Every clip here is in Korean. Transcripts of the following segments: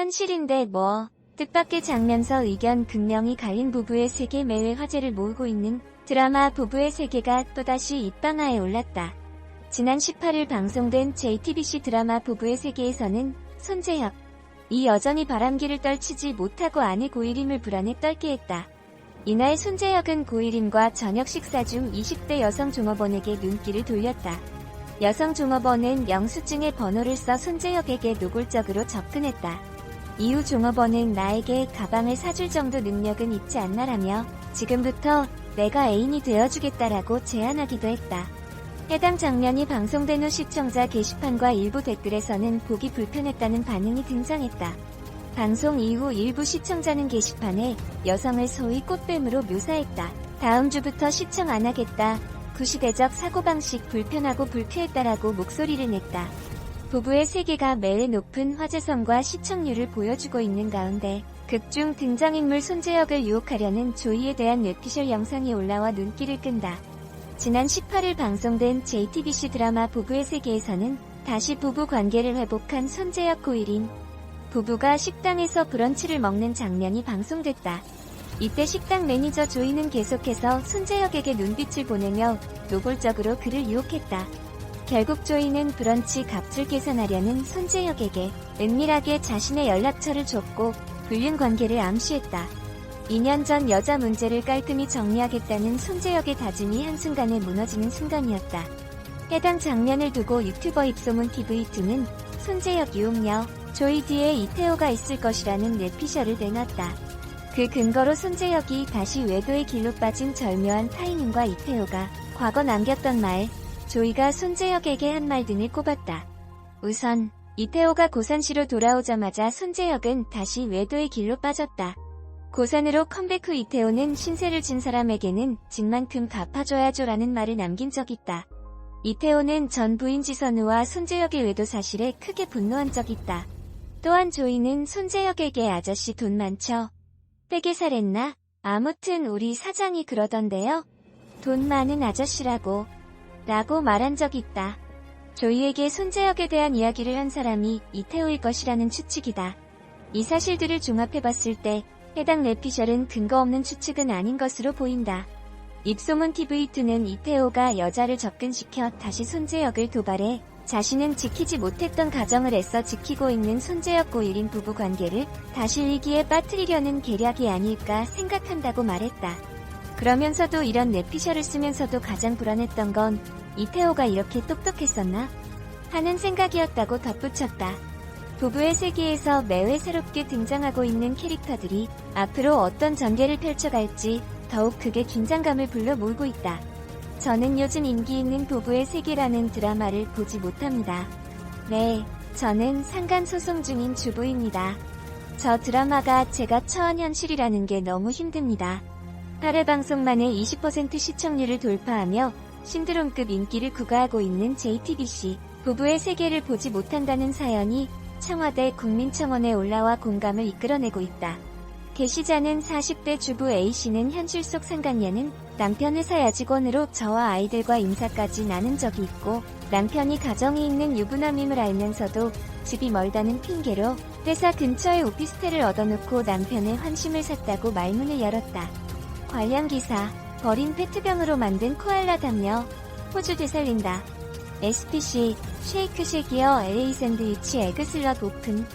현실인데 뭐. 뜻밖의 장면서 의견 극명히 갈린 부부의 세계 매회 화제를 모으고 있는 드라마 부부의 세계가 또다시 입방아에 올랐다. 지난 18일 방송된 JTBC 드라마 부부의 세계에서는 손재혁, 이 여전히 바람기를 떨치지 못하고 아내 고일임을 불안에 떨게 했다. 이날 손재혁은 고일임과 저녁 식사 중 20대 여성 종업원에게 눈길을 돌렸다. 여성 종업원은 영수증에 번호를 써 손재혁에게 노골적으로 접근했다. 이후 종업원은 나에게 가방을 사줄 정도 능력은 있지 않나라며 지금부터 내가 애인이 되어주겠다라고 제안하기도 했다. 해당 장면이 방송된 후 시청자 게시판과 일부 댓글에서는 보기 불편했다는 반응이 등장했다. 방송 이후 일부 시청자는 게시판에 여성을 소위 꽃뱀으로 묘사했다. 다음 주부터 시청 안 하겠다. 구시대적 사고방식 불편하고 불쾌했다라고 목소리를 냈다. 부부의 세계가 매회 높은 화제성과 시청률을 보여주고 있는 가운데 극중 등장인물 손재혁을 유혹하려는 조이에 대한 뇌피셜 영상이 올라와 눈길을 끈다. 지난 18일 방송된 JTBC 드라마 부부의 세계에서는 다시 부부 관계를 회복한 손재혁 고일임 부부가 식당에서 브런치를 먹는 장면이 방송됐다. 이때 식당 매니저 조이는 계속해서 손재혁에게 눈빛을 보내며 노골적으로 그를 유혹했다. 결국 조이는 브런치 값을 계산하려는 손재혁에게 은밀하게 자신의 연락처를 줬고 불륜 관계를 암시했다. 2년 전 여자 문제를 깔끔히 정리하겠다는 손재혁의 다짐이 한순간에 무너지는 순간이었다. 해당 장면을 두고 유튜버 입소문 TV2는 손재혁 유혹녀 조이 뒤에 이태호가 있을 것이라는 뇌피셜을 내놨다. 그 근거로 손재혁이 다시 외도의 길로 빠진 절묘한 타이밍과 이태호가 과거 남겼던 말, 조이가 손재혁에게 한 말 등을 꼽았다. 우선 이태호가 고산시로 돌아오자마자 손재혁은 다시 외도의 길로 빠졌다. 고산으로 컴백 후 이태호는 신세를 진 사람에게는 진 만큼 갚아줘야죠라는 말을 남긴 적 있다. 이태호는 전 부인 지선우와 손재혁의 외도 사실에 크게 분노한 적 있다. 또한 조이는 손재혁에게 아저씨 돈 많죠? 빼게 살했나? 아무튼 우리 사장이 그러던데요? 돈 많은 아저씨라고 라고 말한 적이 있다. 조이에게 손재혁에 대한 이야기를 한 사람이 이태호일 것이라는 추측이다. 이 사실들을 종합해봤을 때 해당 뇌피셜은 근거 없는 추측은 아닌 것으로 보인다. 입소문 TV2는 이태호가 여자를 접근시켜 다시 손재혁을 도발해 자신은 지키지 못했던 가정을 애써 지키고 있는 손재혁 고일임 부부 관계를 다시 위기에 빠뜨리려는 계략이 아닐까 생각한다고 말했다. 그러면서도 이런 뇌피셜을 쓰면서도 가장 불안했던 건 이태호가 이렇게 똑똑했었나? 하는 생각이었다고 덧붙였다. 부부의 세계에서 매회 새롭게 등장하고 있는 캐릭터들이 앞으로 어떤 전개를 펼쳐갈지 더욱 크게 긴장감을 불러 모으고 있다. 저는 요즘 인기 있는 부부의 세계라는 드라마를 보지 못합니다. 네, 저는 상간소송 중인 주부입니다. 저 드라마가 제가 처한 현실이라는 게 너무 힘듭니다. 8회 방송 만에 20% 시청률을 돌파하며 신드롬급 인기를 구가하고 있는 JTBC 부부의 세계를 보지 못한다는 사연이 청와대 국민청원에 올라와 공감을 이끌어내고 있다. 게시자는 40대 주부 A씨는 현실 속 상간녀는 남편 회사 여직원으로 저와 아이들과 인사까지 나눈 적이 있고 남편이 가정이 있는 유부남임을 알면서도 집이 멀다는 핑계로 회사 근처에 오피스텔을 얻어놓고 남편의 환심을 샀다고 말문을 열었다. 관련 기사, 버린 페트병으로 만든 코알라 담요, 호주 되살린다. SPC, 쉐이크 쉐기어 LA 샌드위치 에그슬럿 오픈.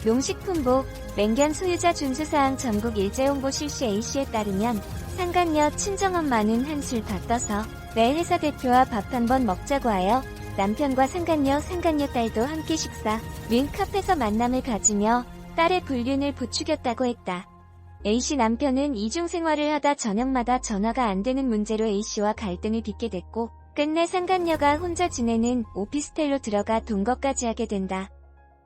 농식품부, 맹견 소유자 준수사항 전국 일제 홍보 실시 A씨에 따르면 상간녀 친정엄마는 한술 바떠서 매일 회사 대표와 밥 한번 먹자고 하여 남편과 상간녀 딸도 함께 식사, 민 카페에서 만남을 가지며 딸의 불륜을 부추겼다고 했다. A씨 남편은 이중생활을 하다 저녁마다 전화가 안 되는 문제로 A씨와 갈등을 빚게 됐고 끝내 상간녀가 혼자 지내는 오피스텔로 들어가 동거까지 하게 된다.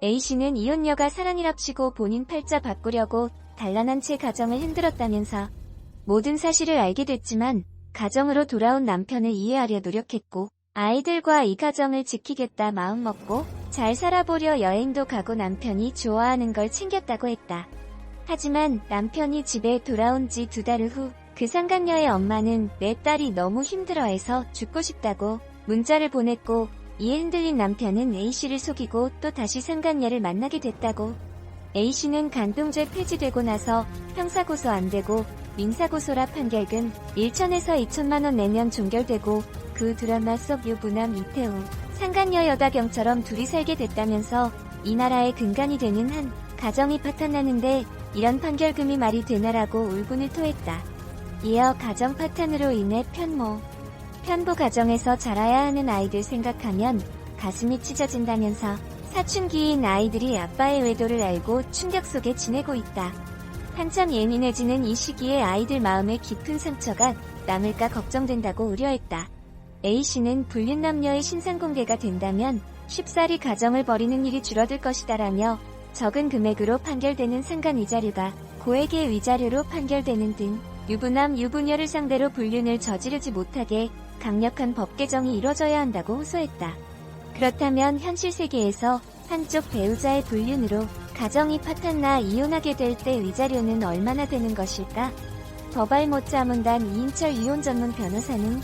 A씨는 이혼녀가 사랑이랍시고 본인 팔자 바꾸려고 단란한 채 가정을 흔들었다면서 모든 사실을 알게 됐지만 가정으로 돌아온 남편을 이해하려 노력했고 아이들과 이 가정을 지키겠다 마음먹고 잘 살아보려 여행도 가고 남편이 좋아하는 걸 챙겼다고 했다. 하지만 남편이 집에 돌아온 지 2달 후 그 상간녀의 엄마는 내 딸이 너무 힘들어해서 죽고 싶다고 문자를 보냈고 이에 흔들린 남편은 A씨를 속이고 또 다시 상간녀를 만나게 됐다고 A씨는 간동죄 폐지되고 나서 형사고소 안되고 민사고소라 판결금 1천에서 2천만원 내면 종결되고 그 드라마 속 유부남 이태우, 상간녀 여다경처럼 둘이 살게 됐다면서 이 나라의 근간이 되는 한 가정이 파탄나는데 이런 판결금이 말이 되나라고 울분을 토했다. 이어 가정 파탄으로 인해 편보 가정에서 자라야 하는 아이들 생각하면 가슴이 찢어진다면서 사춘기인 아이들이 아빠의 외도를 알고 충격 속에 지내고 있다. 한참 예민해지는 이 시기에 아이들 마음에 깊은 상처가 남을까 걱정된다고 우려했다. A씨는 불륜 남녀의 신상 공개가 된다면 쉽사리 가정을 벌이는 일이 줄어들 것이다라며 적은 금액으로 판결되는 상간 위자료가 고액의 위자료로 판결되는 등 유부남 유부녀를 상대로 불륜을 저지르지 못하게 강력한 법 개정이 이뤄져야 한다고 호소했다. 그렇다면 현실 세계에서 한쪽 배우자의 불륜으로 가정이 파탄나 이혼하게 될 때 위자료는 얼마나 되는 것일까? 법알못자문단 이인철 이혼 전문 변호사는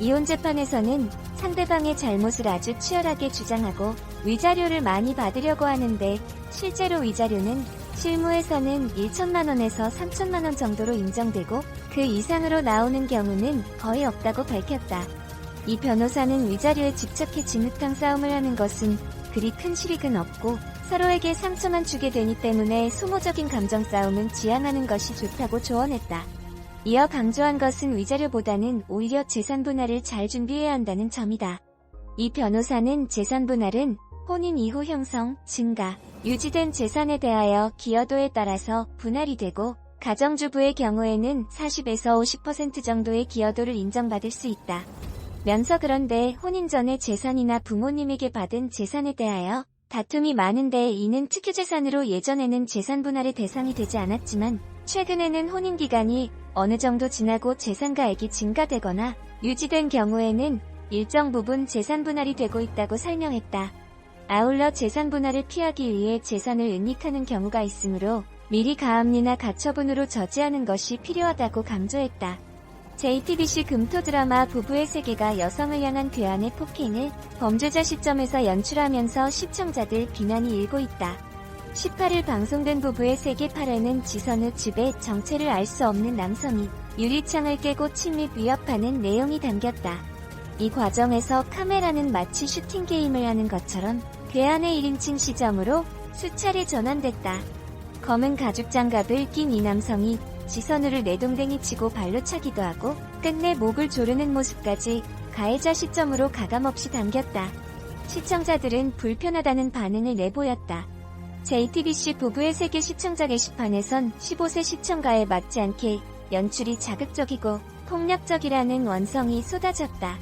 이혼 재판에서는 상대방의 잘못을 아주 치열하게 주장하고 위자료를 많이 받으려고 하는데 실제로 위자료는 실무에서는 1천만원에서 3천만원 정도로 인정되고 그 이상으로 나오는 경우는 거의 없다고 밝혔다. 이 변호사는 위자료에 집착해 진흙탕 싸움을 하는 것은 그리 큰 실익은 없고 서로에게 상처만 주게 되니 때문에 소모적인 감정 싸움은 지양하는 것이 좋다고 조언했다. 이어 강조한 것은 위자료보다는 오히려 재산 분할을 잘 준비해야 한다는 점이다. 이 변호사는 재산 분할은 혼인 이후 형성, 증가, 유지된 재산에 대하여 기여도에 따라서 분할이 되고 가정주부의 경우에는 40에서 50% 정도의 기여도를 인정받을 수 있다. 면서 그런데 혼인 전에 재산이나 부모님에게 받은 재산에 대하여 다툼이 많은데 이는 특유재산으로 예전에는 재산 분할의 대상이 되지 않았지만 최근에는 혼인 기간이 어느 정도 지나고 재산가액이 증가되거나 유지된 경우에는 일정 부분 재산 분할이 되고 있다고 설명했다. 아울러 재산 분할을 피하기 위해 재산을 은닉하는 경우가 있으므로 미리 가압류나 가처분으로 저지하는 것이 필요하다고 강조했다. JTBC 금토 드라마 부부의 세계가 여성을 향한 괴한의 폭행을 범죄자 시점에서 연출하면서 시청자들 비난이 일고 있다. 18일 방송된 부부의 세계 8회는 지선우 집의 정체를 알 수 없는 남성이 유리창을 깨고 침입 위협하는 내용이 담겼다. 이 과정에서 카메라는 마치 슈팅 게임을 하는 것처럼 괴한의 1인칭 시점으로 수차례 전환됐다. 검은 가죽 장갑을 낀 이 남성이 지선우를 내동댕이 치고 발로 차기도 하고 끝내 목을 조르는 모습까지 가해자 시점으로 가감없이 담겼다. 시청자들은 불편하다는 반응을 내보였다. JTBC 부부의 세계 시청자 게시판에선 15세 시청가에 맞지 않게 연출이 자극적이고 폭력적이라는 원성이 쏟아졌다.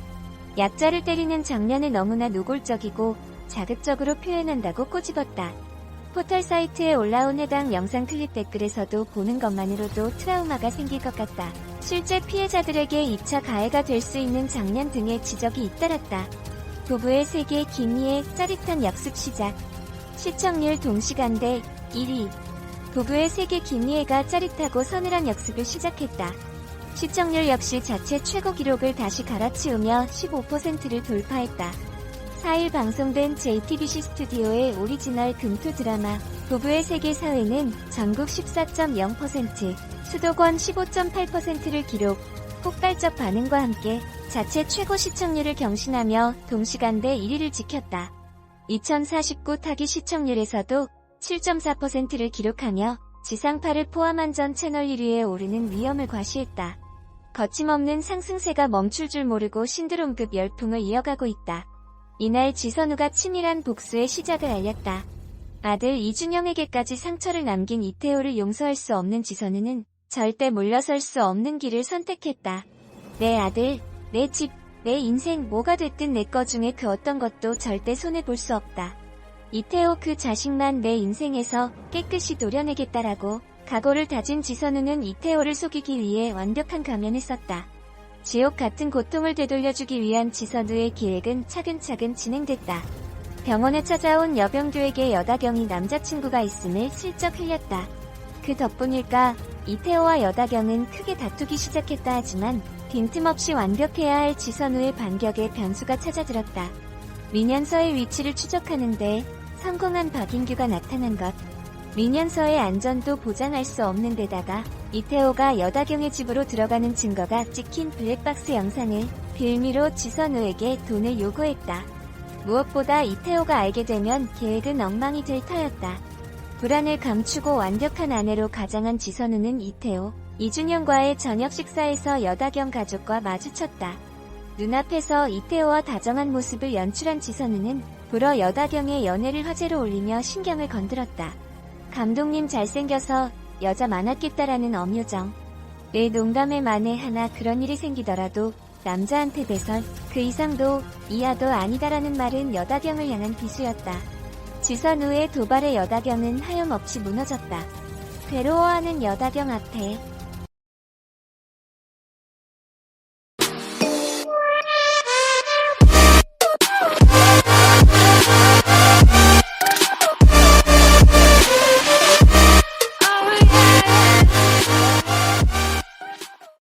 약자를 때리는 장면을 너무나 노골적이고 자극적으로 표현한다고 꼬집었다. 포털 사이트에 올라온 해당 영상 클립 댓글에서도 보는 것만으로도 트라우마가 생길 것 같다. 실제 피해자들에게 2차 가해가 될 수 있는 장면 등의 지적이 잇따랐다. 부부의 세계 김희애 짜릿한 역습 시작. 시청률 동시간대 1위. 부부의 세계 김희애가 짜릿하고 서늘한 역습을 시작했다. 시청률 역시 자체 최고 기록을 다시 갈아치우며 15%를 돌파했다. 4일 방송된 JTBC 스튜디오의 오리지널 금토 드라마 부부의 세계 4회는 전국 14.0%, 수도권 15.8%를 기록, 폭발적 반응과 함께 자체 최고 시청률을 경신하며 동시간대 1위를 지켰다. 2049 타기 시청률에서도 7.4%를 기록하며 지상파를 포함한 전 채널 1위에 오르는 위험을 과시했다. 거침없는 상승세가 멈출 줄 모르고 신드롬급 열풍을 이어가고 있다. 이날 지선우가 치밀한 복수의 시작을 알렸다. 아들 이준영에게까지 상처를 남긴 이태호를 용서할 수 없는 지선우는 절대 물러설 수 없는 길을 선택했다. 내 아들, 내 집, 내 인생 뭐가 됐든 내 거 중에 그 어떤 것도 절대 손해볼 수 없다. 이태호 그 자식만 내 인생에서 깨끗이 도려내겠다라고 각오를 다진 지선우는 이태호를 속이기 위해 완벽한 가면을 썼다. 지옥 같은 고통을 되돌려주기 위한 지선우의 계획은 차근차근 진행됐다. 병원에 찾아온 여병규에게 여다경이 남자친구가 있음을 슬쩍 흘렸다. 그 덕분일까 이태호와 여다경은 크게 다투기 시작했다 하지만 빈틈없이 완벽해야 할 지선우의 반격에 변수가 찾아들었다. 민현서의 위치를 추적하는데 성공한 박인규가 나타난 것. 민현서의 안전도 보장할 수 없는 데다가 이태호가 여다경의 집으로 들어가는 증거가 찍힌 블랙박스 영상을 빌미로 지선우에게 돈을 요구했다. 무엇보다 이태호가 알게 되면 계획은 엉망이 될 터였다. 불안을 감추고 완벽한 아내로 가장한 지선우는 이태호, 이준영과의 저녁 식사에서 여다경 가족과 마주쳤다. 눈앞에서 이태호와 다정한 모습을 연출한 지선우는 불어 여다경의 연애를 화제로 올리며 신경을 건드렸다. 감독님 잘생겨서 여자 많았겠다라는 엄요정. 내 농담에 만에 하나 그런 일이 생기더라도 남자한테 배설, 그 이상도 이하도 아니다라는 말은 여다경을 향한 비수였다. 지선우의 도발에 여다경은 하염없이 무너졌다. 괴로워하는 여다경 앞에